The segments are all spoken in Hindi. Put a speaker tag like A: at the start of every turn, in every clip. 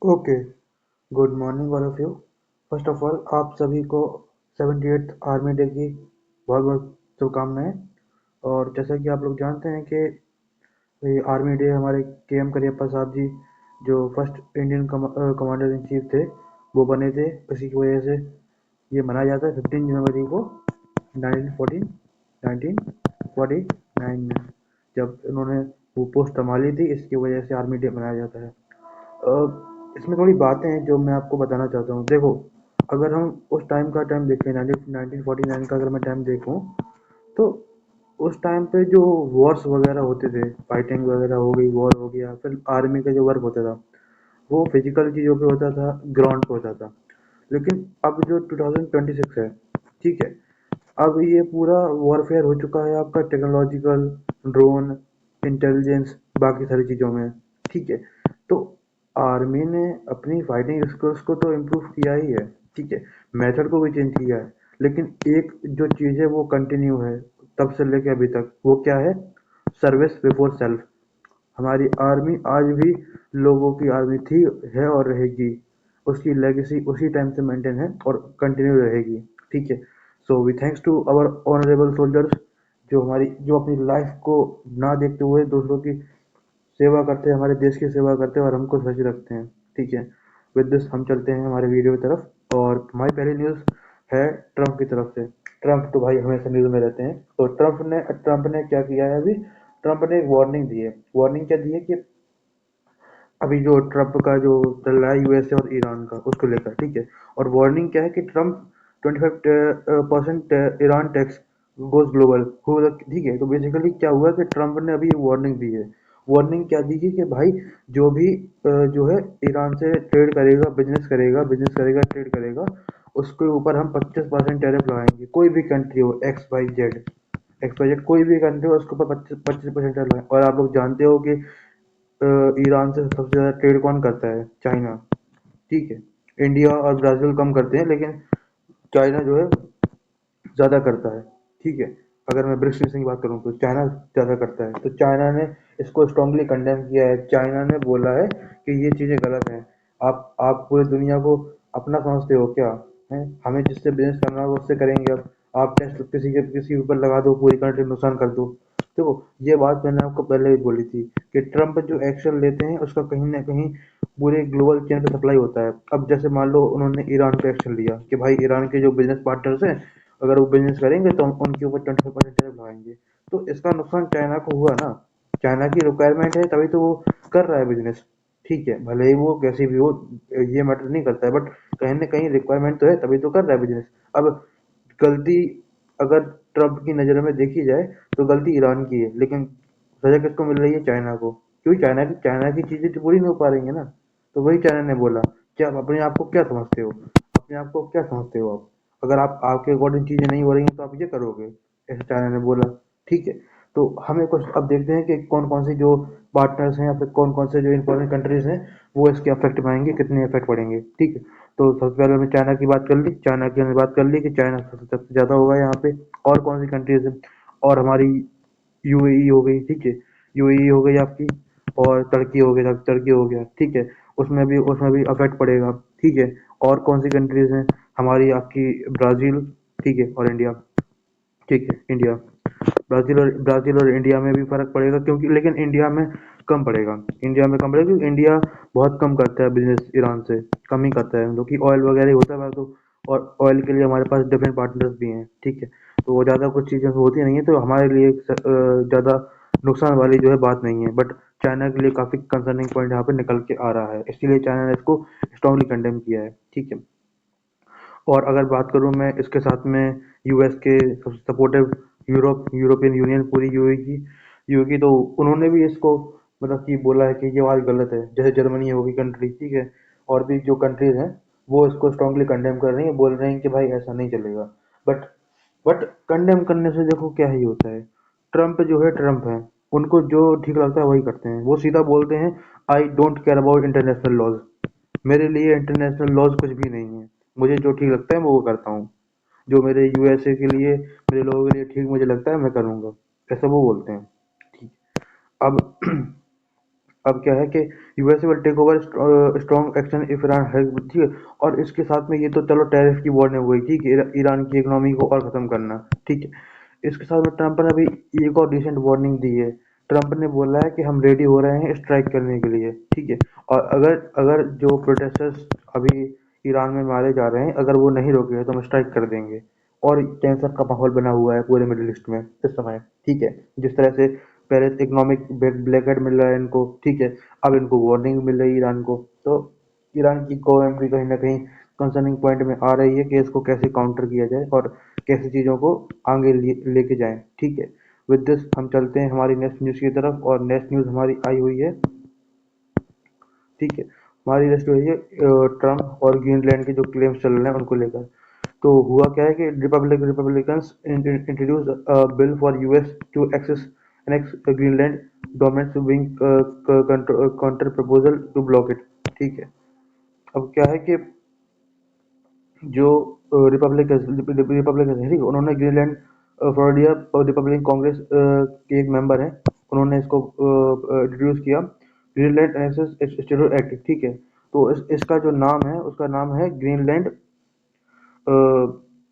A: Okay. Good morning all of you. First of all आप सभी को 78th आर्मी डे की बहुत बहुत शुभकामनाएं। और जैसा कि आप लोग जानते हैं कि ये आर्मी डे हमारे के एम करियप्पा साहब जी जो first Indian commander in chief थे वो बने थे। इसी की वजह से ये मनाया जाता है 15 जनवरी को 1914 1949 में, जब इन्होंने वो पोस्ट संभाली थी। इसकी वजह से आर्मी डे मनाया जाता है। इसमें थोड़ी बातें हैं जो मैं आपको बताना चाहता हूँ। देखो, अगर हम उस टाइम का टाइम देखें, 1949 का अगर मैं टाइम देखूँ, तो उस टाइम पे जो वॉर्स वगैरह होते थे, फाइटिंग वगैरह हो गई, वॉर हो गया, फिर आर्मी का जो वर्क होता था वो फिजिकल चीज़ों पे होता था, ग्राउंड पे होता था। लेकिन अब जो 2026 है, ठीक है, अब ये पूरा वॉरफेयर हो चुका है आपका टेक्नोलॉजिकल, ड्रोन, इंटेलिजेंस, बाकी सारी चीज़ों में। ठीक है, तो आर्मी ने अपनी फाइटिंग स्किल्स को तो इम्प्रूव किया ही है। ठीक है, मेथड को भी चेंज किया है, लेकिन एक जो चीज़ है वो कंटिन्यू है तब से लेके अभी तक। वो क्या है? Service before self. हमारी आर्मी आज भी लोगों की आर्मी थी, है और रहेगी। उसकी लेगेसी उसी टाइम से मेंटेन है और कंटिन्यू रहेगी। ठीक है, so we thanks to our honourable soldiers जो अपनी लाइफ को ना देखते हुए दूसरों की सेवा करते हैं, हमारे देश की सेवा करते हैं और हमको स्वच्छ रखते हैं। ठीक है, विद दिस हम चलते हैं हमारे वीडियो की तरफ। और हमारी पहली न्यूज़ है ट्रंप की तरफ से। ट्रंप तो भाई हमेशा न्यूज़ में रहते हैं। तो ट्रंप ने क्या किया है अभी? ट्रंप ने एक वार्निंग दी है। वार्निंग क्या दी है कि अभी जो ट्रंप का जो चल रहा है यूएसए और ईरान का, उसको लेकर। ठीक है, और वार्निंग क्या है कि Trump 25% Iran tax goes global. ठीक है, तो बेसिकली क्या हुआ कि ट्रंप ने अभी वार्निंग दी है। वार्निंग क्या दी है कि भाई जो भी जो है ईरान से ट्रेड करेगा, बिजनेस करेगा, ट्रेड करेगा, उसके ऊपर हम 25% टैरिफ लगाएंगे। कोई भी कंट्री हो, एक्स वाई जेड कोई भी कंट्री हो, उसके ऊपर 25% टैरिफ लगाएंगे। और आप लोग जानते हो कि ईरान से सबसे ज़्यादा ट्रेड कौन करता है? चाइना। ठीक है, इंडिया और ब्राज़ील कम करते हैं, लेकिन चाइना जो है ज़्यादा करता है। ठीक है, अगर मैं ब्रिक्स देशों की बात करूँ तो चाइना ज़्यादा करता है। तो चाइना ने इसको स्ट्रांगली कंडेम किया है। चाइना ने बोला है कि ये चीज़ें गलत हैं। आप पूरी दुनिया को अपना समझते हो क्या? हैं, हमें जिससे बिजनेस करना हो उससे करेंगे। अब आप टैक्स किसी के ऊपर लगा दो, पूरी कंट्री नुकसान कर दो। देखो, ये बात मैंने आपको पहले भी बोली थी कि ट्रंप जो एक्शन लेते हैं उसका कहीं ना कहीं पूरे ग्लोबल चेन पे सप्लाई होता है। अब जैसे मान लो उन्होंने ईरान पे एक्शन लिया कि भाई ईरान के जो बिजनेस पार्टनर्स हैं, अगर वो बिजनेस करेंगे तो हम उनके ऊपर 25% टैरिफ लगाएंगे। तो इसका नुकसान चाइना को हुआ ना। चाइना की रिक्वायरमेंट है तभी तो वो कर रहा है बिजनेस। ठीक है, भले ही वो कैसी भी हो, ये मैटर नहीं करता है, बट कहीं ना कहीं रिक्वायरमेंट तो है तभी तो कर रहा है बिजनेस। अब गलती अगर ट्रंप की नज़र में देखी जाए तो गलती ईरान की है, लेकिन सजा किसको मिल रही है? चाइना को। क्योंकि चाइना की चीज़ें तो पूरी नहीं हो पा रही है ना। तो वही चाइना ने बोला कि आप अपने आप को क्या समझते हो? अपने आप को क्या समझते हो आप? अगर आपके अकॉर्डिंग चीज़ें नहीं हो रही हैं तो आप ये करोगे, ऐसे चाइना ने बोला। ठीक है, तो हमें कुछ अब देखते हैं कि कौन कौन सी जो पार्टनर्स हैं या फिर कौन कौन से जो इंपॉर्टेंट कंट्रीज हैं वो इसके अफेक्ट में आएंगे, कितने इफेक्ट पड़ेंगे। ठीक है, तो सबसे पहले हमने चाइना की बात कर ली। चाइना की हमने बात कर ली कि चाइना सबसे ज़्यादा होगा यहाँ पे। और कौन सी कंट्रीज है? और हमारी यूएई हो गई। ठीक है, यूएई हो गई आपकी, और टर्की हो गया। ठीक है, उसमें भी अफेक्ट पड़ेगा। ठीक है, और कौन सी कंट्रीज हैं? हमारी आपकी ब्राज़ील। ठीक है, और इंडिया। ठीक है, इंडिया। ब्राज़ील और इंडिया में भी फ़र्क पड़ेगा, क्योंकि लेकिन इंडिया में कम पड़ेगा क्योंकि इंडिया बहुत कम करता है बिज़नेस ईरान से। कम ही करता है, क्योंकि ऑयल वगैरह ही होता है तो। और ऑयल के लिए हमारे पास डिफरेंट पार्टनर्स भी हैं। ठीक है, तो वो ज़्यादा कुछ चीज़ें होती नहीं है, तो हमारे लिए ज़्यादा नुकसान वाली जो है बात नहीं है। बट चाइना के लिए काफ़ी कंसर्निंग पॉइंट यहाँ पे निकल के आ रहा है, इसीलिए चाइना ने इसको स्ट्रांगली कंडेम किया है। ठीक है, और अगर बात करूँ मैं इसके साथ में यूएस के सबसे सपोर्टिव यूरोपियन यूनियन, पूरी यूएई की, तो उन्होंने भी इसको मतलब कि बोला है कि ये बात गलत है। जैसे जर्मनी होगी कंट्री, ठीक है, और भी जो कंट्रीज हैं वो इसको स्ट्रांगली कंडेम कर रही हैं, बोल रहे हैं कि भाई ऐसा नहीं चलेगा। बट बट कंडेम करने से देखो क्या ही होता है। ट्रम्प जो है ट्रम्प है, उनको जो ठीक लगता है वही करते हैं। वो सीधा बोलते हैं, I don't care about international laws. मेरे लिए इंटरनेशनल लॉज कुछ भी नहीं है। मुझे जो ठीक लगता है मैं वो करता हूँ। जो मेरे यूएसए के लिए, मेरे लोगों के लिए ठीक मुझे लगता है मैं करूँगा। ऐसा वो बोलते हैं। ठीक, अब अब क्या है कि USA will take over strong action if Iran help, ठीक है। और इसके साथ में ये तो चलो टैरिफ की वॉर ने हुई, ठीक है, ईरान की इकोनॉमी को और खत्म करना, ठीक है। इसके साथ में ट्रम्प ने अभी एक और रिसेंट वार्निंग दी है। ट्रम्प ने बोला है कि हम रेडी हो रहे हैं स्ट्राइक करने के लिए, ठीक है। और अगर अगर जो प्रोटेस्टर्स अभी ईरान में मारे जा रहे हैं, अगर वो नहीं रोके तो हम स्ट्राइक कर देंगे। और टेंशन का माहौल बना हुआ है पूरे मिडिल ईस्ट में इस समय, ठीक है। जिस तरह से पहले इकोनॉमिक ब्लैकआउट मिल रहा है इनको, ठीक है। अब इनको वार्निंग मिल रही है ईरान को, तो ईरान की गवर्नमेंट भी कहीं ना कहीं कंसर्निंग पॉइंट में आ रही है कि इसको कैसे काउंटर किया जाए और कैसे चीज़ों को आगे लेके जाएं, ठीक है। विद दिस हम चलते हैं हमारी नेक्स्ट न्यूज़ की तरफ, और नेक्स्ट न्यूज़ हमारी आई हुई है, ठीक है। हमारी नेक्स्ट हुई है ट्रम्प और ग्रीनलैंड के जो क्लेम्स चल रहे हैं उनको लेकर। तो हुआ क्या है कि republicans introduce bill for US to access annex Greenland, government wing counter proposal to block it, ठीक है। अब क्या है कि जो रिपब्लिकन है, ठीक है, उन्होंने ग्रीनलैंड फ्लोरिडा रिपब्लिकन कांग्रेस के एक मेंबर हैं, उन्होंने इसको इंट्रोड्यूस किया, ग्रीनलैंड एनेक्सेस स्टेटहुड एक्ट, ठीक है। तो इसका जो नाम है उसका नाम है ग्रीनलैंड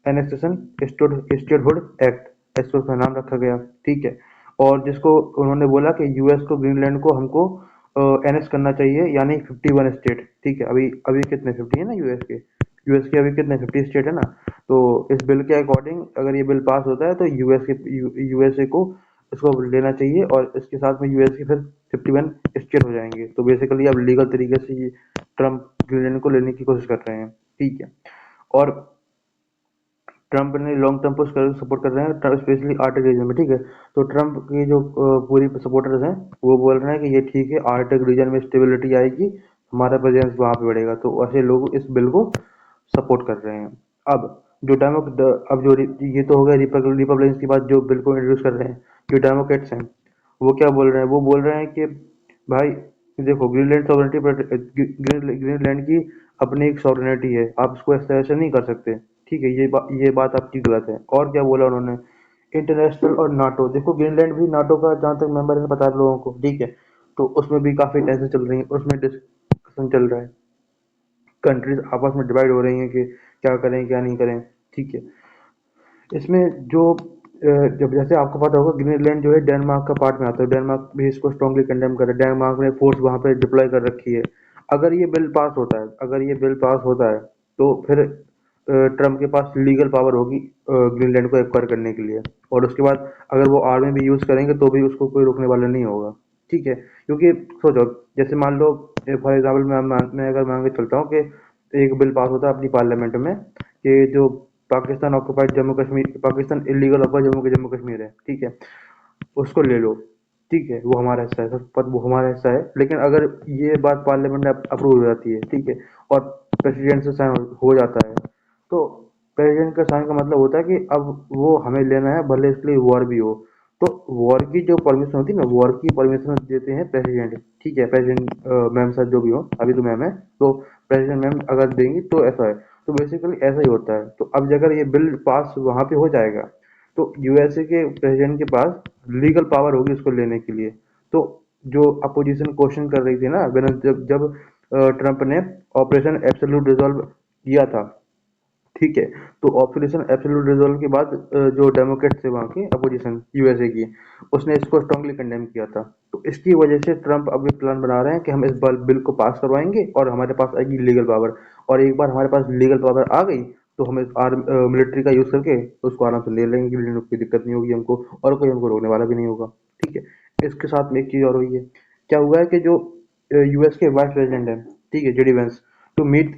A: एनेक्सेशन स्टेटहुड एक्ट, ऐसे उसका नाम रखा गया, ठीक है। और जिसको उन्होंने बोला कि यूएस को ग्रीनलैंड को हमको एनेक्स करना चाहिए, यानी 51 स्टेट, ठीक है। अभी अभी कितने 50 है ना यूएस के अभी कितने 50 स्टेट है ना। तो इस बिल के अकॉर्डिंग अगर ये बिल पास होता है तो यूएसए को इसको लेना चाहिए, और इसके साथ में यूएस के फिर 51 स्टेट हो जाएंगे। तो बेसिकली अब लीगल तरीके से ये ट्रम्प ग्रीनलैंड को लेने की कोशिश कर रहे हैं, ठीक है। और ट्रम्प ने लॉन्ग टर्म को सपोर्ट कर रहे हैं, स्पेशली आर्टिक रीजन में, ठीक है। तो ट्रम्प की जो पूरी सपोर्टर्स हैं वो बोल रहे हैं कि ये ठीक है, आर्टिक रीजन में स्टेबिलिटी आएगी, हमारा प्रेजेंस वहाँ पे बढ़ेगा। तो ऐसे लोग इस बिल को सपोर्ट कर रहे हैं। अब जो डेमो अब जो ये तो हो गया रिपब्लिकन्स की बात जो बिल को इंट्रोड्यूस कर रहे हैं। जो डेमोक्रेट्स हैं वो क्या बोल रहे हैं, वो बोल रहे हैं कि भाई देखो, ग्रीनलैंड सॉवरेनिटी, ग्रीनलैंड की अपनी एक सॉवरेनिटी है, आप इसको ऐसे नहीं कर सकते, ठीक है। ये बात आपकी गलत है। और क्या बोला उन्होंने, इंटरनेशनल और नाटो, देखो ग्रीनलैंड भी नाटो का जहाँ तक मेंबर है पता है आप लोगों को, ठीक है। तो उसमें भी काफी टेंशन चल रही है, उसमें डिस्कशन चल रहा है, कंट्रीज आपस में डिवाइड हो रही हैं कि क्या करें क्या नहीं करें, ठीक है। इसमें जो जब जैसे आपको पता होगा ग्रीनलैंड जो है डेनमार्क का पार्ट में आता है, डेनमार्क भी इसको स्ट्रांगली कंडेम कर रहा है, डेनमार्क ने फोर्स वहां पे डिप्लॉय कर रखी है। अगर ये बिल पास होता है, अगर ये बिल पास होता है तो फिर ट्रम्प के पास लीगल पावर होगी ग्रीनलैंड को एक्वायर करने के लिए। और उसके बाद अगर वो आर्मी भी यूज करेंगे तो भी उसको कोई रोकने वाला नहीं होगा, ठीक है। क्योंकि सोचो, जैसे मान लो फॉर एग्जाम्पल मैं अगर मान के चलता हूँ कि एक बिल पास होता है अपनी पार्लियामेंट में कि जो Pakistan occupied Jammu Kashmir, Pakistan illegal occupied Jammu Kashmir है, ठीक है, उसको ले लो, ठीक है, वो हमारा हिस्सा है, सब पर वो हमारा हिस्सा है। लेकिन अगर ये बात पार्लियामेंट में अप्रूव हो जाती है, ठीक है, और प्रेसिडेंट से साइन हो जाता है, तो प्रेसिडेंट का साइन का मतलब होता है कि अब वो हमें लेना है, भले इसके लिए वॉर भी हो। तो वॉर की जो परमिशन होती है ना, वॉर की परमिशन देते हैं प्रेसिडेंट, ठीक है। प्रेसिडेंट मैम सर जो भी हो, अभी तो मैम है, तो प्रेसिडेंट मैम अगर देंगी तो ऐसा है। तो बेसिकली ऐसा ही होता है। तो अब अगर ये बिल पास वहां पे हो जाएगा तो यूएसए के प्रेसिडेंट के पास लीगल पावर होगी इसको लेने के लिए। तो जो अपोजिशन क्वेश्चन कर रही थी ना, जब जब ट्रम्प ने ऑपरेशन एब्सोल्यूट रिजॉल्व किया था, ठीक है। तो ऑपरेशन एब्सोल्यूट रिजॉल्व के बाद जो डेमोक्रेट्स थे वहाँ के अपोजिशन यूएसए की, उसने इसको स्ट्रांगली कंडेम किया था। तो इसकी वजह से ट्रम्प अभी प्लान बना रहे हैं कि हम इस बिल को पास करवाएंगे और हमारे पास आएगी लीगल पावर। और एक बार हमारे पास लीगल पावर आ गई तो हम इस मिलिट्री का यूज करके उसको आराम से ले लेंगे, कोई दिक्कत नहीं होगी हमको, और कोई हमको रोकने वाला भी नहीं होगा, ठीक है। इसके साथ में एक चीज और हुई है। क्या हुआ है कि जो यूएस के वाइस प्रेसिडेंट है, ठीक है, JD Vance, to meet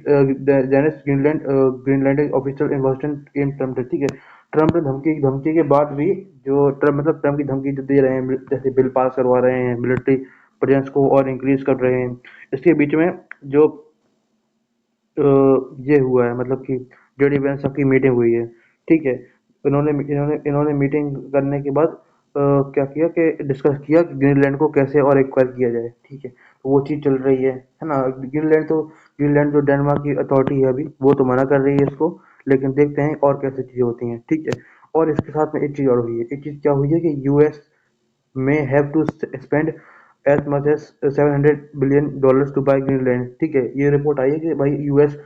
A: Danish Greenland official in Washington came Trump, ठीक है। ट्रम्प ने धमकी धमकी के बाद भी जो ट्रम्प की धमकी जो दे रहे हैं, जैसे बिल पास करवा रहे हैं, मिलिट्री प्रेजेंस को और इंक्रीज कर रहे हैं, इसके बीच में जो ये हुआ है, मतलब कि जेडी वेंस सबकी मीटिंग हुई है, ठीक है। इन्होंने मीटिंग करने के बाद क्या किया कि डिस्कस किया कि ग्रीनलैंड को कैसे और एक्वायर किया जाए, ठीक है। तो वो चीज़ चल रही है ना। ग्रीनलैंड जो डेनमार्क की अथॉरिटी है अभी वो तो मना कर रही है इसको, लेकिन देखते हैं और कैसे चीज़ें होती हैं, ठीक है। और इसके साथ में एक चीज़ और हुई है, एक चीज़ क्या हुई है कि US may have to spend as much as $700 billion to buy Greenland. ठीक है, ये रिपोर्ट आई है कि भाई यूएस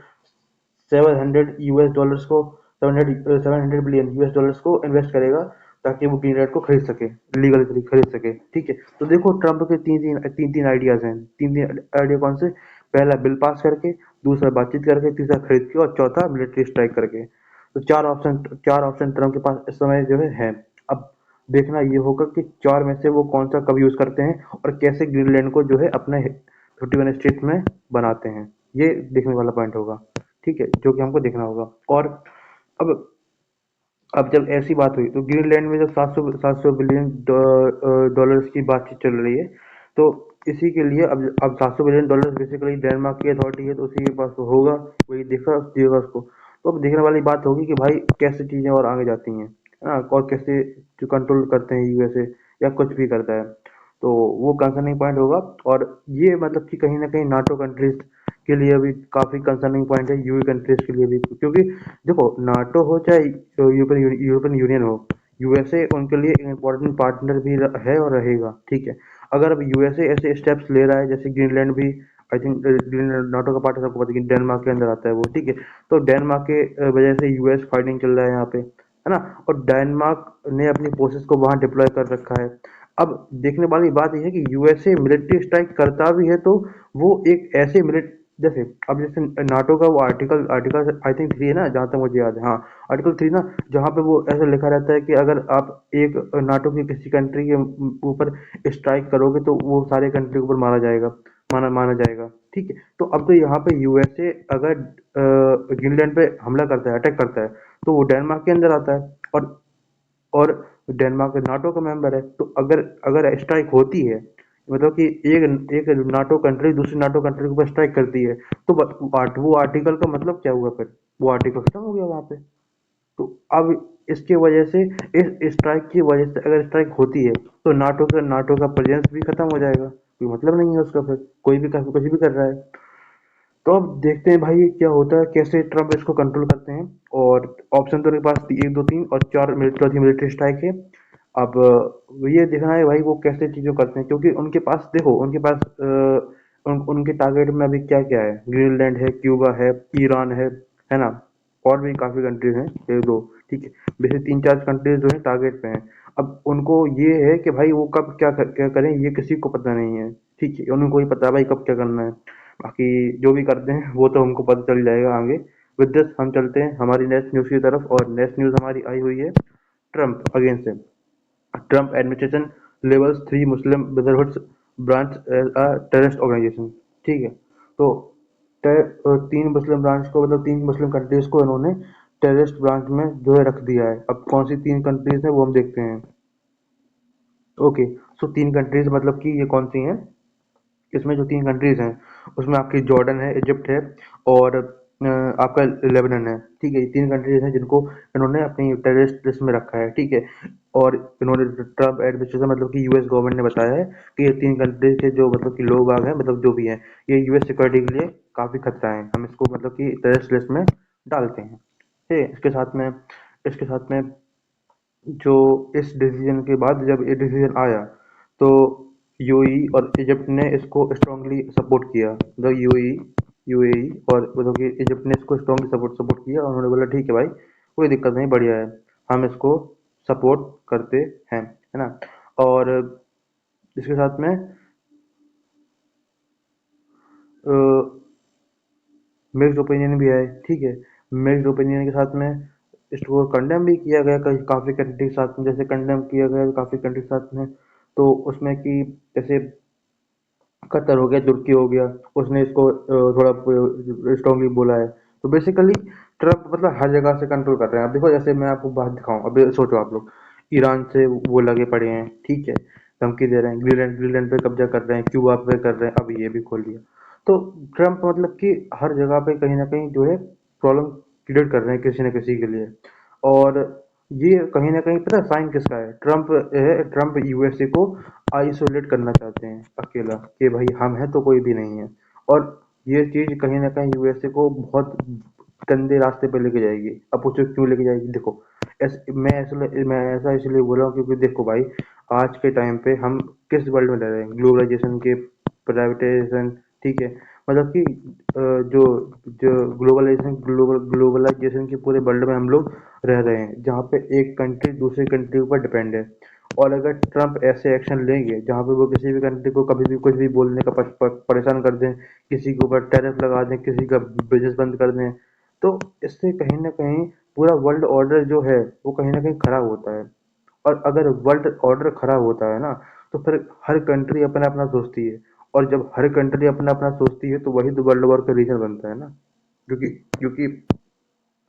A: 700 यूएस डॉलर्स को 700 बिलियन यूएस डॉलर्स को इन्वेस्ट करेगा ताकि वो ग्रीनलैंड को खरीद सके, लीगल खरीद सके। ठीक है, तो देखो ट्रम्प के तीन तीन आइडियाज हैं। तीन तीन आइडिया कौन से? पहला बिल पास करके, दूसरा बातचीत करके, तीसरा खरीद के, और चौथा मिलिट्री स्ट्राइक करके। तो चार ऑप्शन ट्रम्प के पास इस समय जो है। अब देखना ये होगा कि चार में से वो कौन सा कब यूज करते हैं और कैसे ग्रीनलैंड को जो है अपने 51 स्टेट में बनाते हैं। ये देखने वाला पॉइंट होगा। ठीक है, जो कि हमको देखना होगा। और अब अब जब ऐसी बात हुई तो ग्रीनलैंड में जब 700 बिलियन डॉलर्स की बातचीत चल रही है, तो इसी के लिए अब 700 बिलियन डॉलर बेसिकली डेनमार्क की अथॉरिटी है, तो उसी के पास तो होगा, वही देखा दिएगा उसको। तो अब देखने वाली बात होगी कि भाई कैसे चीजें और आगे जाती हैं, है ना, और कैसे जो कंट्रोल करते हैं यूएसए या कुछ भी करता है। तो वो कंसर्निंग पॉइंट होगा। और ये मतलब कि कहीं ना कहीं नाटो कंट्रीज के लिए भी काफी कंसर्निंग पॉइंट है, यूए कंट्रीज के लिए भी, क्योंकि देखो नाटो हो चाहे यूरोपियन यूनियन हो, यूएसए उनके लिए एक इम्पोर्टेंट पार्टनर भी है और रहेगा। ठीक है, अगर अब यूएसए ऐसे स्टेप्स ले रहा है, जैसे ग्रीनलैंड भी आई थिंक ग्रीनलैंड नाटो का पार्ट है, सबको पता है कि डेनमार्क के अंदर आता है वो। ठीक है, तो डेनमार्क के वजह से यूएस फाइटिंग चल रहा है यहाँ पे, है ना, और डेनमार्क ने अपनी फोर्सेस को वहां डिप्लॉय कर रखा है। अब देखने वाली बात यह है कि यूएसए मिलिट्री स्ट्राइक करता भी है तो वो एक ऐसे मिलिट जैसे अब जैसे नाटो का वो आर्टिकल आर्टिकल आई थिंक 3 है ना, जहां तक मुझे याद है, हाँ आर्टिकल 3 ना, जहाँ पे वो ऐसा लिखा रहता है कि अगर आप एक नाटो की किसी कंट्री के ऊपर स्ट्राइक करोगे तो वो सारे कंट्री के ऊपर मारा जाएगा, माना माना जाएगा। ठीक है, तो अब तो यहाँ पे यूएसए अगर ग्रीनलैंड पे हमला करता है, अटैक करता है, तो वो डेनमार्क के अंदर आता है, और डेनमार्क नाटो का मेंबर है। तो अगर अगर स्ट्राइक होती है, मतलब कि एक एक नाटो कंट्री दूसरी नाटो कंट्री के ऊपर स्ट्राइक करती है, तो वो आर्टिकल का मतलब क्या हुआ फिर? वो आर्टिकल खत्म हो गया वहां पे। तो अब इसके वजह से, इस स्ट्राइक की वजह से अगर स्ट्राइक होती है तो नाटो का प्रेजेंस भी खत्म हो जाएगा, कोई मतलब नहीं है उसका, फिर कोई भी कुछ भी कर रहा है। तो अब देखते हैं भाई क्या होता है, कैसे ट्रम्प इसको कंट्रोल करते हैं। और ऑप्शन तो उनके पास एक दो तीन और चार, चौथी मिलिट्री स्ट्राइक है। अब ये देखना है भाई वो कैसे चीजों करते हैं, क्योंकि उनके पास देखो, उनके पास उनके टारगेट में अभी क्या क्या है, ग्रीनलैंड है, क्यूबा है, ईरान है ना, और भी काफी कंट्रीज हैं, एक दो। ठीक है, वैसे तीन चार कंट्रीज जो है टारगेट पे हैं। अब उनको ये है कि भाई वो कब क्या करें ये किसी को पता नहीं है। ठीक है, उनको ही पता है भाई कब क्या करना है। बाकी जो भी करते हैं वो तो हमको पता चल जाएगा आगे। विद दिस हम चलते हैं हमारी नेक्स्ट न्यूज़ की तरफ, और नेक्स्ट न्यूज़ हमारी आई हुई है ट्रम्प अगेंस्ट से। Trump administration levels 3 Muslim brotherhoods branch as a terrorist organization. ठीक है, तो तीन मुस्लिम ब्रांच को, मतलब तीन मुस्लिम कंट्रीज को इन्होंने टेररिस्ट ब्रांच में जो है रख दिया है। अब कौन सी तीन कंट्रीज हैं वो हम देखते हैं। ओके, सो तीन कंट्रीज मतलब कि ये कौन सी हैं? इसमें जो तीन कंट्रीज हैं उसमें आपकी जॉर्डन है, इजिप्ट है, और आपका लेबनान है। ठीक है, ये तीन कंट्रीज हैं जिनको इन्होंने अपनी टेररिस्ट लिस्ट में रखा है। ठीक है, और इन्होंने ट्रम्प एडमिनिस्ट्रेशन मतलब कि यूएस गवर्नमेंट ने बताया है कि ये तीन कंट्रीज के जो मतलब कि लोग बाग हैं, मतलब जो भी हैं, ये यूएस सिक्योरिटी के लिए काफी खतरा है, हम इसको मतलब कि टेररिस्ट लिस्ट में डालते हैं। ठीक है, इसके साथ में जो इस डिसीजन के बाद जब ये डिसीजन आया, तो यूएई और इजिप्ट ने इसको स्ट्रांगली सपोर्ट किया। मतलब यूएई और मतलब कि इजिप्ट ने इसको स्ट्रांगली सपोर्ट सपोर्ट किया, और उन्होंने बोला ठीक है भाई, कोई दिक्कत नहीं, बढ़िया है, हम इसको सपोर्ट करते हैं, है ना। और इसके साथ में मिक्स्ड ओपिनियन भी है। ठीक है, मिक्स्ड ओपिनियन के साथ में इसको कंडेम भी किया गया काफ़ी कंट्री के साथ में, जैसे कंडेम किया गया काफ़ी कंट्री के साथ में। तो उसमें कि जैसे कतर हो गया, तुर्की हो गया, उसने इसको थोड़ा स्ट्रांगली बोला है। तो बेसिकली ट्रम्प मतलब हर जगह से कंट्रोल कर रहे हैं। अब देखो, जैसे मैं आपको बात दिखाऊं, अभी सोचो आप लोग, ईरान से वो लगे पड़े हैं, ठीक है, धमकी दे रहे हैं, ग्रीनलैंड ग्रीनलैंड पे कब्जा कर रहे हैं, क्यूबा पे कर रहे हैं, अब ये भी खोल दिया। तो ट्रम्प मतलब कि हर जगह पे कहीं ना कहीं जो है प्रॉब्लम क्रिएट कर रहे हैं किसी न किसी के लिए। और ये कहीं ना कहीं पता है साइन किसका है? ट्रम्प यूएसए को आइसोलेट करना चाहते हैं अकेला, कि भाई हम हैं तो कोई भी नहीं है। और ये चीज कहीं ना कहीं यूएसए को बहुत गंदे रास्ते पे लेके जाएगी। अब पूछो क्यों लेके जाएगी? देखो, मैं ऐसा इसलिए बोल रहा हूँ क्योंकि देखो भाई, आज के टाइम पे हम किस वर्ल्ड में रह रहे हैं, ग्लोबलाइजेशन के, प्राइवेटाइजेशन, ठीक है, मतलब कि जो जो ग्लोबलाइजेशन के पूरे वर्ल्ड में हम लोग रह रहे हैं, जहाँ पे एक कंट्री दूसरी कंट्री के ऊपर डिपेंड है। और अगर ट्रम्प ऐसे एक्शन लेंगे जहाँ पे वो किसी भी कंट्री को कभी भी कुछ भी बोलने का परेशान कर दें, किसी के ऊपर टैरिफ लगा दें, किसी का बिजनेस बंद कर दें, तो इससे कहीं ना कहीं पूरा वर्ल्ड ऑर्डर जो है वो कहीं ना कहीं खराब होता है। और अगर वर्ल्ड ऑर्डर खराब होता है ना, तो फिर हर कंट्री अपना अपना सोचती है, और जब हर कंट्री अपना अपना सोचती है तो वही तो वर्ल्ड वॉर का रीजन बनता है ना। क्योंकि क्योंकि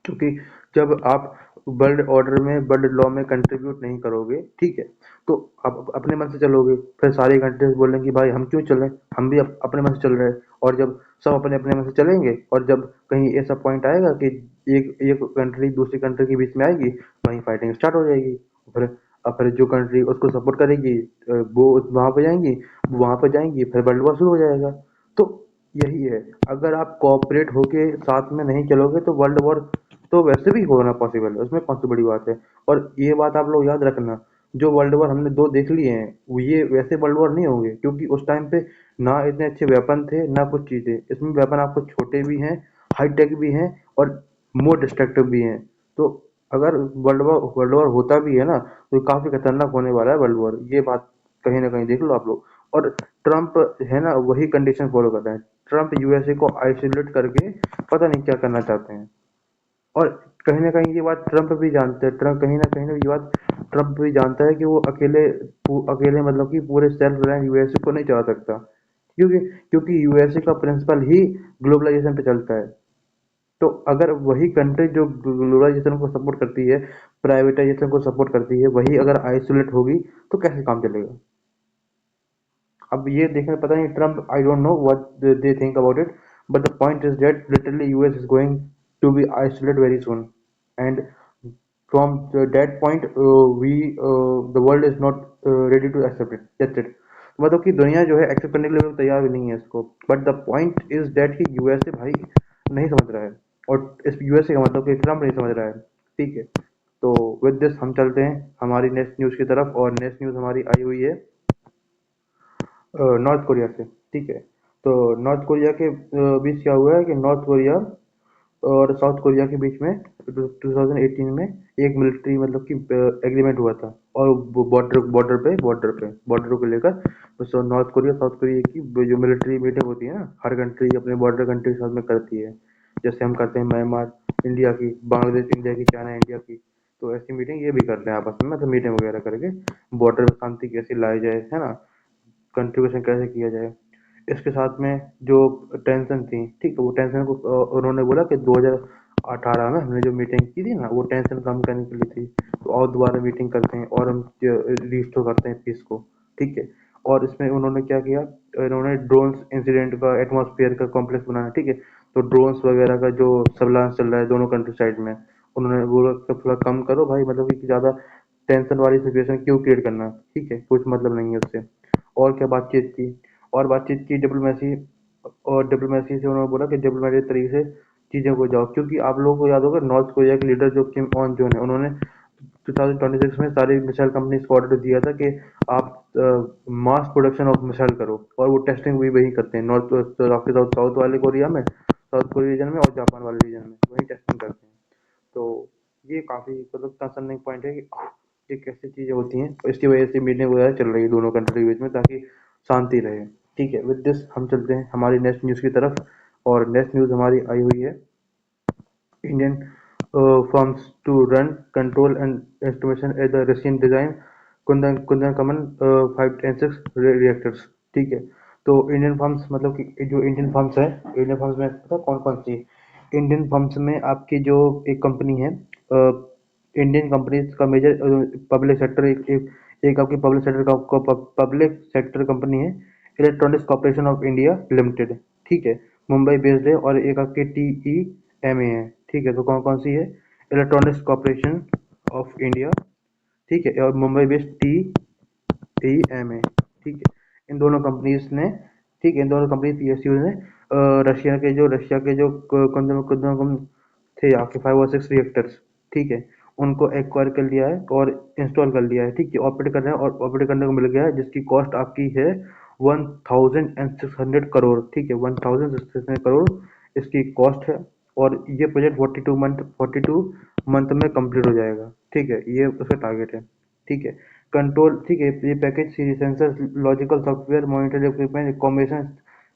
A: क्योंकि जब आप वर्ल्ड ऑर्डर में, वर्ल्ड लॉ में कंट्रीब्यूट नहीं करोगे, ठीक है, तो आप अपने मन से चलोगे, फिर सारी कंट्रीज बोलेंगी भाई हम क्यों चलें, हम भी अपने मन से चल रहे हैं। और जब सब अपने अपने मन से चलेंगे, और जब कहीं ऐसा पॉइंट आएगा कि एक एक कंट्री दूसरी कंट्री के बीच में आएगी, वहीं फाइटिंग स्टार्ट हो जाएगी। फिर फिर जो कंट्री उसको सपोर्ट करेगी, वो वहां पे जाएंगी, वहां पे जाएंगी, फिर वर्ल्ड वॉर शुरू हो जाएगा। तो यही है, अगर आप कोऑपरेट होके साथ में नहीं चलोगे तो वर्ल्ड वॉर तो वैसे भी होना पॉसिबल है, उसमें कौन सी बड़ी बात है। और ये बात आप लोग याद रखना, जो वर्ल्ड वॉर हमने दो देख लिए हैं, वो ये वैसे वर्ल्ड वॉर नहीं होंगे, क्योंकि उस टाइम पे ना इतने अच्छे वेपन थे ना कुछ चीजें, इसमें वेपन आपको छोटे भी हैं, हाईटेक भी हैं, और मोर डिस्ट्रक्टिव भी हैं। तो अगर वर्ल्ड वॉर होता भी है ना, तो काफी खतरनाक होने वाला है वर्ल्ड वॉर, ये बात कहीं ना कहीं देख लो आप लोग। और ट्रम्प है ना, वही कंडीशन फॉलो कर रहे हैं। ट्रम्प यूएसए को आइसोलेट करके पता नहीं क्या करना चाहते हैं। और कहीं न कहीं ये बात ट्रम्प भी जानते हैं, ट्रम्प कहीं न कहीं ये बात ट्रम्प भी जानता है कि वो अकेले मतलब कि पूरे सेल्फ रिलायंस यूएसए को नहीं चला सकता। क्योंकि क्योंकि यूएसए का प्रिंसिपल ही ग्लोबलाइजेशन पे चलता है। तो अगर वही कंट्री जो ग्लोबलाइजेशन को सपोर्ट करती है, प्राइवेटाइजेशन को सपोर्ट करती है, वही अगर आइसोलेट होगी, तो कैसे काम चलेगा। अब ये देखने पता नहीं Trump, I don't know what they think about it, but the point is that literally US is going to be isolate very soon. And from that point we the world is not ready to accept it, that's it. मतलब कि दुनिया जो है एक्सेप्ट करने के लिए तैयार भी नहीं है इसको। But the point is that कि यूएसए भाई नहीं समझ रहा है, और इस यूएसए का मतलब कि ट्रम्प नहीं समझ रहा है, ठीक है। तो विद दिस हम चलते हैं हमारी नेक्स्ट न्यूज़ की तरफ, और नेक्स्ट न्यूज़ हमारी आई हुई है नॉर्थ कोरिया से, ठीक है। तो नॉर्थ कोरिया के बीच क्या हुआ है कि नॉर्थ कोरिया और साउथ कोरिया के बीच में 2018 में एक मिलिट्री मतलब कि एग्रीमेंट हुआ था। और वो बॉर्डर को लेकर, तो नॉर्थ कोरिया साउथ कोरिया की जो मिलिट्री मीटिंग होती है ना, हर कंट्री अपने बॉर्डर कंट्री के साथ में करती है। जैसे हम करते हैं म्यांमार इंडिया की, बांग्लादेश इंडिया की, चाइना इंडिया की। तो ऐसी मीटिंग ये भी करते हैं आपस में, मतलब मीटिंग वगैरह करके बॉर्डर में शांति कैसे लाई जाए, है ना, कंट्रीब्यूशन कैसे किया जाए। इसके साथ में जो टेंशन थी, ठीक है, वो टेंशन को उन्होंने बोला कि 2018 में हमने जो मीटिंग की थी ना, वो टेंशन कम करने के लिए थी। तो और दोबारा मीटिंग करते हैं और हम रिस्टोर करते हैं पीस को, ठीक है। और इसमें उन्होंने क्या किया, इन्होंने ड्रोन्स इंसिडेंट का एटमॉस्फेयर का कॉम्प्लेक्स बनाया, ठीक है। तो ड्रोन्स वगैरह का जो सर्विलांस चल रहा है दोनों कंट्री साइड में, उन्होंने बोला कि थोड़ा कम करो भाई, मतलब कि ज़्यादा टेंशन वाली सिचुएशन क्यों क्रिएट करना, ठीक है, कुछ मतलब नहीं है उससे। और क्या बातचीत की, और बातचीत की डिप्लोमेसी, और डिप्लोमेसी से उन्होंने बोला कि डिप्लोमेटिक तरीके से चीज़ों को जाओ, क्योंकि आप लोगों को याद होगा नॉर्थ कोरिया के लीडर जो किम ऑन जोन है, उन्होंने 2026 में सारी मिसाइल कंपनीज को ऑर्डर दिया था कि आप मास प्रोडक्शन ऑफ मिसाइल करो, और वो टेस्टिंग भी वही करते हैं नॉर्थ साउथ साउथ वाले कोरिया में, साउथ कोरिया रीजन में, और जापान वाले रीजन में वही टेस्टिंग करते हैं। तो ये काफ़ी मतलब कंसर्निंग पॉइंट है कि ये कैसी चीज़ें होती हैं, और इसकी वजह से मीटिंग वगैरह चल रही है दोनों कंट्री के बीच में, ताकि शांति रहे। ठीक है, विद दिस हम चलते हैं हमारी नेक्स्ट न्यूज़ की तरफ, और नेक्स्ट न्यूज़ हमारी आई हुई है Indian firms to run control and estimation at the Russian design Kudankulam 5 and 6 reactors, ठीक है। तो इंडियन फर्म्स मतलब कि जो इंडियन फर्म्स है, इंडियन फर्म्स में पता कौन कौन सी, इंडियन फर्म्स में आपकी जो एक कंपनी है, इंडियन कंपनीज का मेजर पब्लिक सेक्टर, एक आपकी पब्लिक सेक्टर कंपनी है, electronics corporation of India limited, ठीक है, मुंबई बेस्ड है। और एक आपकी TEMA है, ठीक है। तो कौन कौन सी है, इलेक्ट्रॉनिक्स कॉर्पोरेशन ऑफ इंडिया, ठीक है, और मुंबई बेस्ड TEMA, ठीक है। इन दोनों कंपनीज ने, ठीक है, इन दोनों कंपनी PSU ने रशिया के जो कौन कौन थे आपके 5 और 6 रिएक्टर्स, ठीक है, उनको एक्वायर कर लिया है और इंस्टॉल कर लिया है, ठीक है, ऑपरेट कर रहे हैं और ऑपरेट करने को मिल गया है, जिसकी कॉस्ट आपकी है 1600 करोड़, ठीक है, 1600 करोड़ इसकी कॉस्ट है। और ये प्रोजेक्ट 42 मंथ में कंप्लीट हो जाएगा, ठीक है, ये उसका टारगेट है, ठीक है। कंट्रोल, ठीक है, ये package sensor, logical software, monitoring equipment, combination,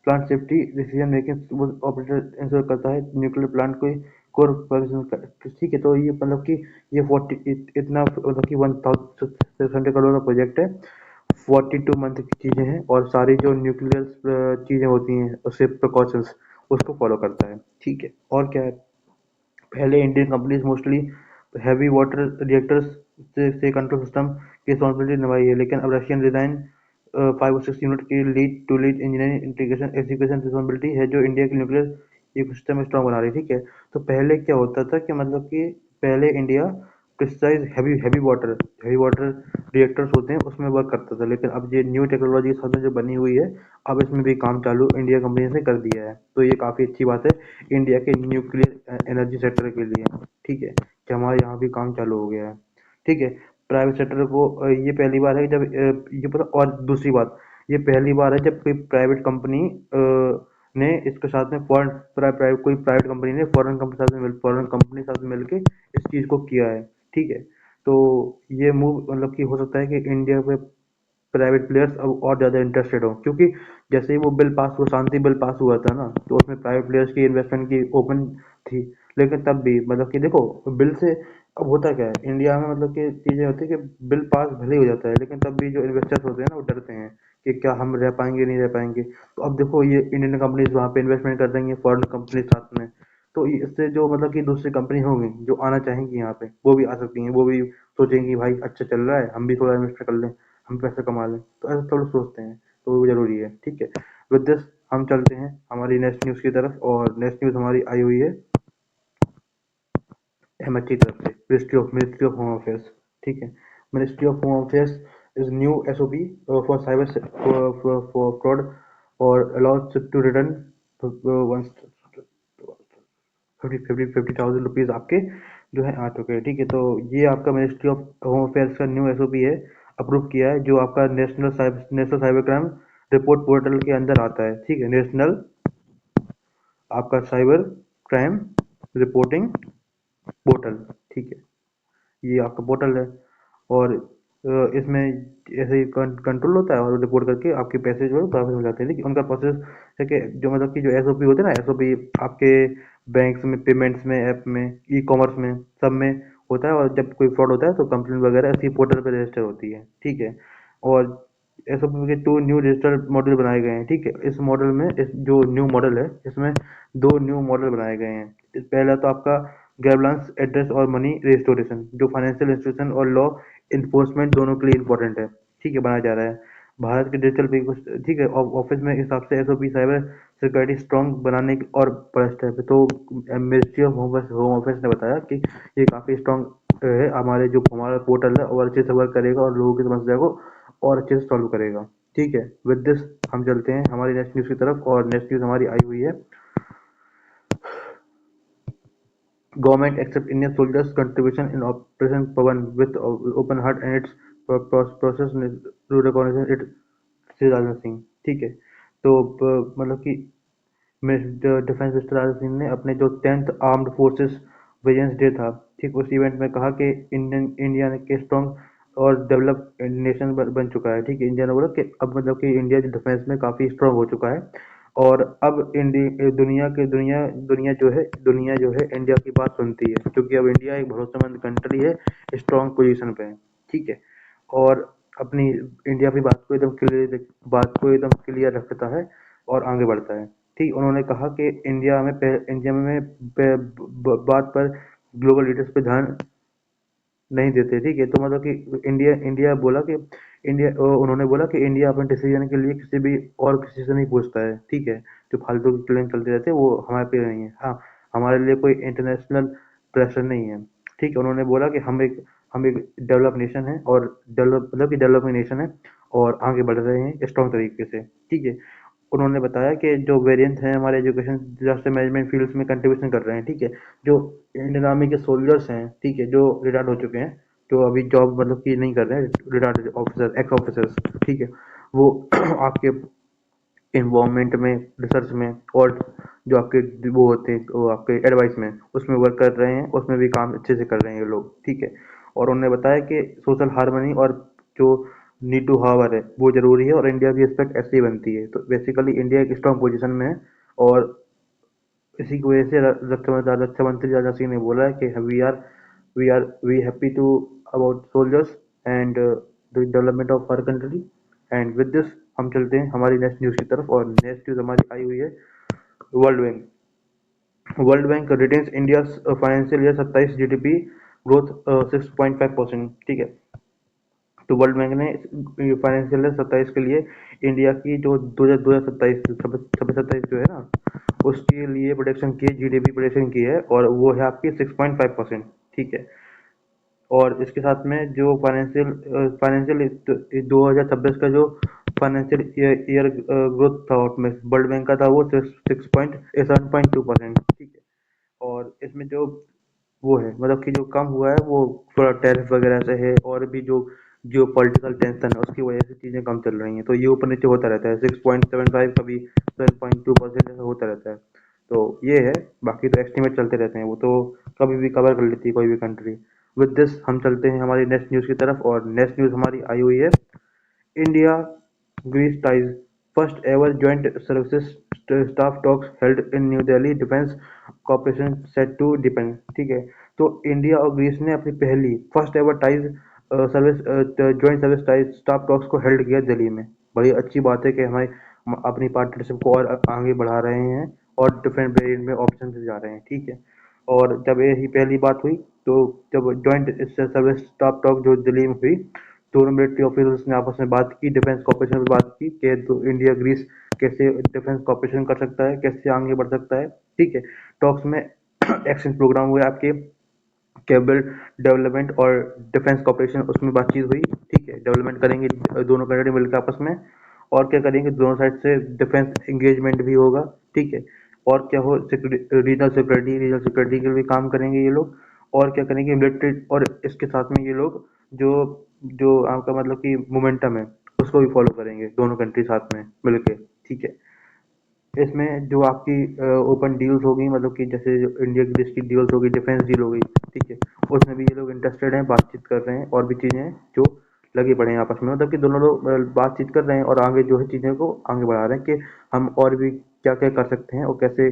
A: plant safety, decision making operator ensure करता है न्यूक्लियर प्लांट को कोर, ठीक है। तो ये मतलब कि ये 40 इतना मतलब कि 1600 करोड़ का प्रोजेक्ट है, 42 मंथ की चीज़ें हैं, और सारी जो न्यूक्लियर चीज़ें होती हैं उससे प्रिकॉशंस उसको फॉलो करता है, ठीक है। और क्या है, पहले Indian companies mostly heavy water reactors से कंट्रोल सिस्टम की रिस्पॉन्सिबिलिटी निभाई है, लेकिन अब रशियन डिजाइन 5 और 6 यूनिट की lead engineering integration execution responsibility है, जो इंडिया के न्यूक्लियर इकोसिस्टम स्ट्रॉन्ग बना रही है, ठीक है। तो पहले क्या होता था कि मतलब कि पहले India precise heavy water reactors होते हैं उसमें वर्क करता था, लेकिन अब ये न्यू टेक्नोलॉजी के साथ में जो बनी हुई है, अब इसमें भी काम चालू इंडिया कंपनी ने कर दिया है, तो ये काफ़ी अच्छी बात है इंडिया के न्यूक्लियर एनर्जी सेक्टर के लिए, ठीक है, कि हमारे यहाँ भी काम चालू हो गया है, ठीक है। प्राइवेट सेक्टर को ये पहली बार है जब ये पता, और दूसरी बात, ये पहली बार है जब कोई प्राइवेट कंपनी ने इसके साथ में कोई प्राइवेट कंपनी ने फॉरेन कंपनी के साथ मिलके इस चीज़ को किया है, ठीक है। तो ये मूव मतलब कि हो सकता है कि इंडिया पे प्राइवेट प्लेयर्स अब और ज़्यादा इंटरेस्टेड हो, क्योंकि जैसे ही वो बिल पास हुआ, शांति बिल पास हुआ था ना, तो उसमें प्राइवेट प्लेयर्स की इन्वेस्टमेंट की ओपन थी, लेकिन तब भी मतलब कि देखो, बिल से अब होता क्या है इंडिया में, मतलब कि चीज़ें होती है कि बिल पास भले ही हो जाता है, लेकिन तब भी जो इन्वेस्टर्स होते हैं ना वो डरते हैं कि क्या हम रह पाएंगे नहीं रह पाएंगे। तो अब देखो ये इंडियन कंपनीज वहाँ पे इन्वेस्टमेंट कर रही हैं, फॉरेन कंपनी साथ में, तो इससे जो मतलब कि दूसरी कंपनी होंगी जो आना चाहेंगी यहाँ पे, वो भी आ सकती हैं, वो भी सोचेंगी भाई अच्छा चल रहा है, हम भी थोड़ा इन्वेस्ट कर लें, हम पैसे कमा लें, तो ऐसा थोड़ा सोचते हैं, तो वो ज़रूरी है, ठीक है। विद दिस हम चलते हैं हमारी नेक्स्ट न्यूज़ की तरफ, और नेक्स्ट न्यूज़ हमारी आई हुई है एमएचए की तरफ से, मिनिस्ट्री ऑफ होम अफेयर्स, ठीक है। Ministry of home affairs is new SOP for cyber for fraud, और allowed to return once 50,000 rupees आपके जो है आ चुके हैं, ठीक है। तो ये आपका मिनिस्ट्री ऑफ होम अफेयर्स का न्यू एसओपी है, अप्रूव किया है, जो आपका national cyber crime report portal के अंदर आता है, ठीक है। नेशनल आपका साइबर क्राइम रिपोर्टिंग पोर्टल, ठीक है, ये आपका पोर्टल है, और इसमें ऐसे ही कंट्रोल होता है, और रिपोर्ट करके आपके पैसे जो है वापस मिल जाते हैं, लेकिन उनका प्रोसेस है कि जो मतलब कि जो एसओपी होते हैं ना, एसओपी आपके बैंक्स में, पेमेंट्स में, ऐप में, ई कॉमर्स में, सब में होता है, और जब कोई फ्रॉड होता है तो कंप्लेंट वगैरह इसी पोर्टल पर रजिस्टर होती है, ठीक है। और एसओपी के 2 न्यू रजिस्टर मॉडल बनाए गए हैं, ठीक है। इस मॉडल में जो न्यू मॉडल है इसमें 2 न्यू मॉडल बनाए गए हैं। पहला तो आपका गैवलांस एड्रेस और मनी रिस्टोरेशन, जो फाइनेंशियल इंस्टीट्यूशन और लॉ इन्फोर्समेंट दोनों के लिए इंपॉर्टेंट है, ठीक है, बनाया जा रहा है। भारत के डिजिटल पे कुछ, ठीक है, ऑफिस में इस हिसाब से एसओपी साइबर सिक्योरिटी स्ट्रॉन्ग बनाने की और बड़ा स्टेप है। तो मिनिस्ट्री ऑफ होम अफेयर्स ने बताया कि ये काफ़ी स्ट्रॉन्ग है, हमारे जो हमारा पोर्टल है और अच्छे से वर्क करेगा और लोगों की समस्या को और अच्छे से सॉल्व करेगा, ठीक है। विद दिस हम चलते हैं हमारी नेक्स्ट न्यूज़ की तरफ, और नेक्स्ट न्यूज़ हमारी आई हुई है Government accept Indian soldiers' contribution in Operation Pawan with open heart, and its process to recognize it, Shri Rajnath Singh, ठीक है। तो मतलब कि डिफेंस मिनिस्टर राजनाथ सिंह ने अपने जो 10th आर्म्ड फोर्सेस विजयंस डे था, ठीक, उस इवेंट में कहा कि इंडिया के स्ट्रॉन्ग और डेवलप नेशन बन चुका है, ठीक है। इंडिया ने बोला कि अब मतलब कि इंडिया डिफेंस में काफ़ी स्ट्रॉन्ग हो चुका है, और अब दुनिया जो है इंडिया की बात सुनती है, क्योंकि अब इंडिया एक भरोसेमंद कंट्री है, स्ट्रॉन्ग पोजीशन पे है, ठीक है। और अपनी इंडिया अपनी बात को एकदम क्लियर रखता है और आगे बढ़ता है, ठीक। उन्होंने कहा कि इंडिया में बात पर ग्लोबल लीडर्स पे ध्यान नहीं देते, ठीक है। तो मतलब कि इंडिया बोला कि उन्होंने बोला कि इंडिया अपने डिसीजन के लिए किसी भी और किसी से नहीं पूछता है, ठीक है। जो फालतू के क्लेम चलते रहते हैं वो हमारे पे नहीं है, हाँ, हमारे लिए कोई इंटरनेशनल प्रेशर नहीं है, ठीक है। उन्होंने बोला कि हम एक डेवलप नेशन है, और डेवलप मतलब कि डेवलपिंग नेशन है, और आगे बढ़ रहे हैं स्ट्रॉन्ग तरीके से, ठीक है। उन्होंने बताया कि जो वेरिएंट हैं हमारे एजुकेशन डिजास्टर मैनेजमेंट फील्ड्स में कंट्रीब्यूशन कर रहे हैं, ठीक है। जो इंडियन आर्मी के सोल्जर्स हैं, ठीक है, जो रिटायर्ड हो चुके हैं, जो अभी जॉब मतलब की नहीं कर रहे हैं, रिटायर्ड ऑफिसर, एक्स ऑफिसर्स, ठीक है, वो आपके इन्वॉल्वमेंट में, रिसर्च में, और जो आपके वो होते हैं, वो आपके एडवाइस में, उसमें वर्क कर रहे हैं, उसमें भी काम अच्छे से कर रहे हैं ये लोग, ठीक है। और उन्होंने बताया कि सोशल हार्मनी और जो नीड टू हावर है वो जरूरी है, और इंडिया की रिस्पेक्ट ऐसे ही बनती है। तो बेसिकली इंडिया एक स्ट्रांग पोजीशन में है, और इसी की वजह से रक्षा मंत्री राजनाथ सिंह ने बोला है कि we happy to about soldiers and the development of our country. And with this हम चलते हैं हमारी नेक्स्ट न्यूज़ की तरफ, और नेक्स्ट न्यूज़ हमारी आई हुई है world bank. World bank retains India financial year 27 GDP growth 6.5%, ठीक है। तो वर्ल्ड बैंक ने फाइनेंशियल ईयर 27 के लिए इंडिया की जो 2027 छब्बीस सत्ताईस जो है ना, उसके लिए प्रोडक्शन की, जीडीपी प्रोडक्शन की है, और वो है आपकी 6.5%, ठीक है। और इसके साथ में जो फाइनेंशियल 2026 का जो फाइनेंशियल ईयर ग्रोथ था उसमें वर्ल्ड बैंक का था, वो 7.2%, ठीक है। और इसमें जो वो है मतलब कि जो कम हुआ है वो थोड़ा टैरिफ वगैरह से है, और भी जो जियो पॉलिटिकल टेंशन है उसकी वजह से चीज़ें कम चल रही हैं, तो ये ऊपर नीचे होता रहता है, 6.75 कभी 7.2% ऐसा होता रहता है। तो ये है, बाकी तो एस्टिमेट चलते रहते हैं, वो तो कभी भी कवर कर लेती है कोई भी कंट्री। विद दिस हम चलते हैं हमारी नेक्स्ट न्यूज़ की तरफ, और नेक्स्ट न्यूज़ हमारी आई हुई है India Greece ties first ever joint services staff talks held in New Delhi defence corporation set to depend, ठीक है। तो इंडिया और ग्रीस ने अपनी पहली first ever ties service joint service ties staff talks को हेल्ड किया दिल्ली में। बड़ी अच्छी बात है कि हमारे अपनी पार्टनरशिप को और आगे बढ़ा रहे हैं, और डिफरेंट वेरिएंट में ऑप्शन से जा रहे हैं, ठीक है। और जब यही पहली बात हुई, तो जब ज्वाइंट सर्विस स्टाफ टॉक जो दिल्ली में हुई, दोनों मिलिट्री ऑफिसर्स ने आपस में बात की, डिफेंस कॉपरेशन पर बात की कि तो इंडिया ग्रीस कैसे डिफेंस कॉपरेशन कर सकता है, कैसे आगे बढ़ सकता है, ठीक है। टॉक्स में एक्शन प्रोग्राम हुए आपके केबल डेवलपमेंट और डिफेंस कॉपरेशन, उसमें बातचीत हुई, ठीक है। डेवलपमेंट करेंगे दोनों कंट्री मिलकर आपस में, और क्या करेंगे, दोनों साइड से डिफेंस एंगेजमेंट भी होगा, ठीक है। और क्या हो, रीजनल सिक्योरिटी के लिए भी काम करेंगे ये लोग, और क्या करेंगे मिलिट्री, और इसके साथ में ये लोग जो जो आपका मतलब कि मोमेंटम है उसको भी फॉलो करेंगे दोनों कंट्री साथ में मिलके, ठीक है। इसमें जो आपकी ओपन डील्स होगी, मतलब कि जैसे जो इंडिया की डिस्ट्रिक्ट डील्स होगी, डिफेंस डील हो गई, ठीक है, उसमें भी ये लोग इंटरेस्टेड हैं, बातचीत कर रहे हैं, और भी चीज़ें हैं जो लगे पड़े हैं आपस में, मतलब कि दोनों लोग बातचीत कर रहे हैं, और आगे जो है चीज़ों को आगे बढ़ा रहे हैं कि हम और भी क्या क्या कर सकते हैं, और कैसे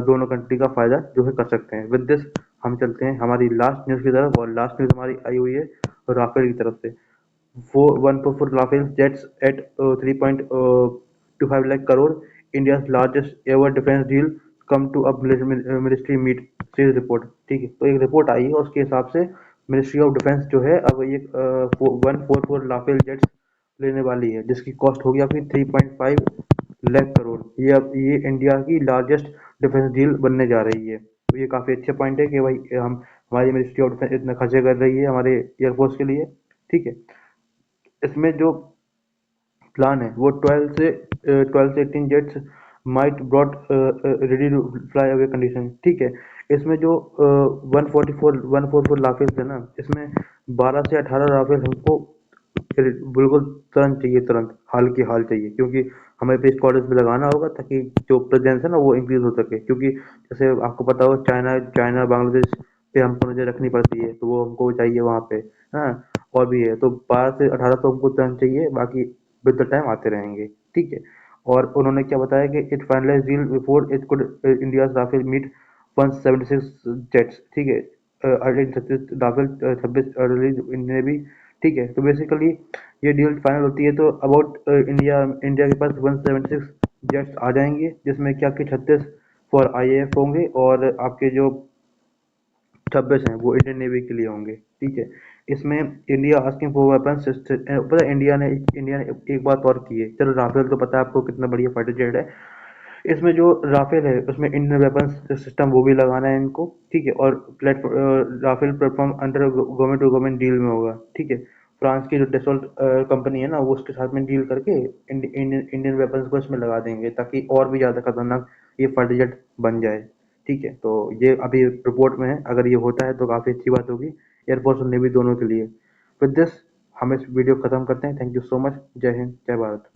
A: दोनों कंट्री का फ़ायदा जो है कर सकते हैं। विद दिस हम चलते हैं हमारी लास्ट न्यूज़ की तरफ, और लास्ट न्यूज़ हमारी आई हुई है राफेल की तरफ से। वो 144 Rafale jets at 3.25 lakh crore, India's largest ever defence deal come to अब मिनिस्ट्री मीट, सेज रिपोर्ट, ठीक है। तो एक रिपोर्ट आई है, उसके हिसाब से मिनिस्ट्री ऑफ डिफेंस जो है अब ये 144 राफेल जेट्स लेने वाली है, जिसकी कॉस्ट होगी आपकी 3.5 लाख करोड़। ये अब ये इंडिया की लार्जेस्ट डिफेंस डील बनने जा रही है। तो ये काफ़ी अच्छा पॉइंट है कि भाई हम हमारी मिनिस्ट्री ऑफ डिफेंस इतना खर्चे कर रही है हमारे एयरफोर्स के लिए, ठीक है। इसमें जो प्लान है वो 12 से 18 jets might broad ready to fly away condition, ठीक है। इसमें जो 144 राफेल है ना, इसमें 12 से 18 राफेल हमको बिल्कुल तुरंत चाहिए, तुरंत हाल की हाल चाहिए, क्योंकि हमें भी स्क्वाड्रन में लगाना होगा ताकि जो प्रेजेंस है ना वो इंक्रीज हो सके, क्योंकि जैसे आपको पता हो चाइना चाइना बांग्लादेश पे हमको नजर रखनी पड़ती है, तो वो हमको चाहिए वहाँ पे। हाँ, और भी है, तो 12 से 18 तो हमको तुरंत चाहिए, बाकी विद द टाइम आते रहेंगे, ठीक है। और उन्होंने क्या बताया कि it finalize deal before it could India Rafale meet 176 jets, ठीक है। अर्ली 36 राफेल 26 अर्ली इनने भी, ठीक है। तो बेसिकली ये डील फाइनल होती है तो अबाउट इंडिया इंडिया के पास 176 जेट्स आ जाएंगे, जिसमें कि आपके 36 फॉर आईएएफ होंगे, और आपके जो 26 हैं वो इंडियन नेवी के लिए होंगे, ठीक है। इसमें इंडिया आस्किंग फॉर वेपन, पता है इंडिया ने एक बात और की है। चलो राफेल तो पता है आपको कितना बढ़िया फाइटर जेट है, इसमें जो राफेल है उसमें इंडियन वेपन सिस्टम वो भी लगाना है इनको, ठीक है। और Rafale platform under government to government deal में होगा, ठीक है। फ्रांस की जो डेसोल्ट कंपनी है ना, वो उसके साथ में डील करके इंडियन वेपन्स को इसमें लगा देंगे, ताकि और भी ज़्यादा खतरनाक ये फाइटर जेट बन जाए। ठीक है, तो ये अभी रिपोर्ट में है, अगर ये होता है तो काफ़ी अच्छी बात होगी एयरफोर्स और नेवी दोनों के लिए। विद दिस हम इस वीडियो खत्म करते हैं। Thank you so much. जय हिंद, जय भारत।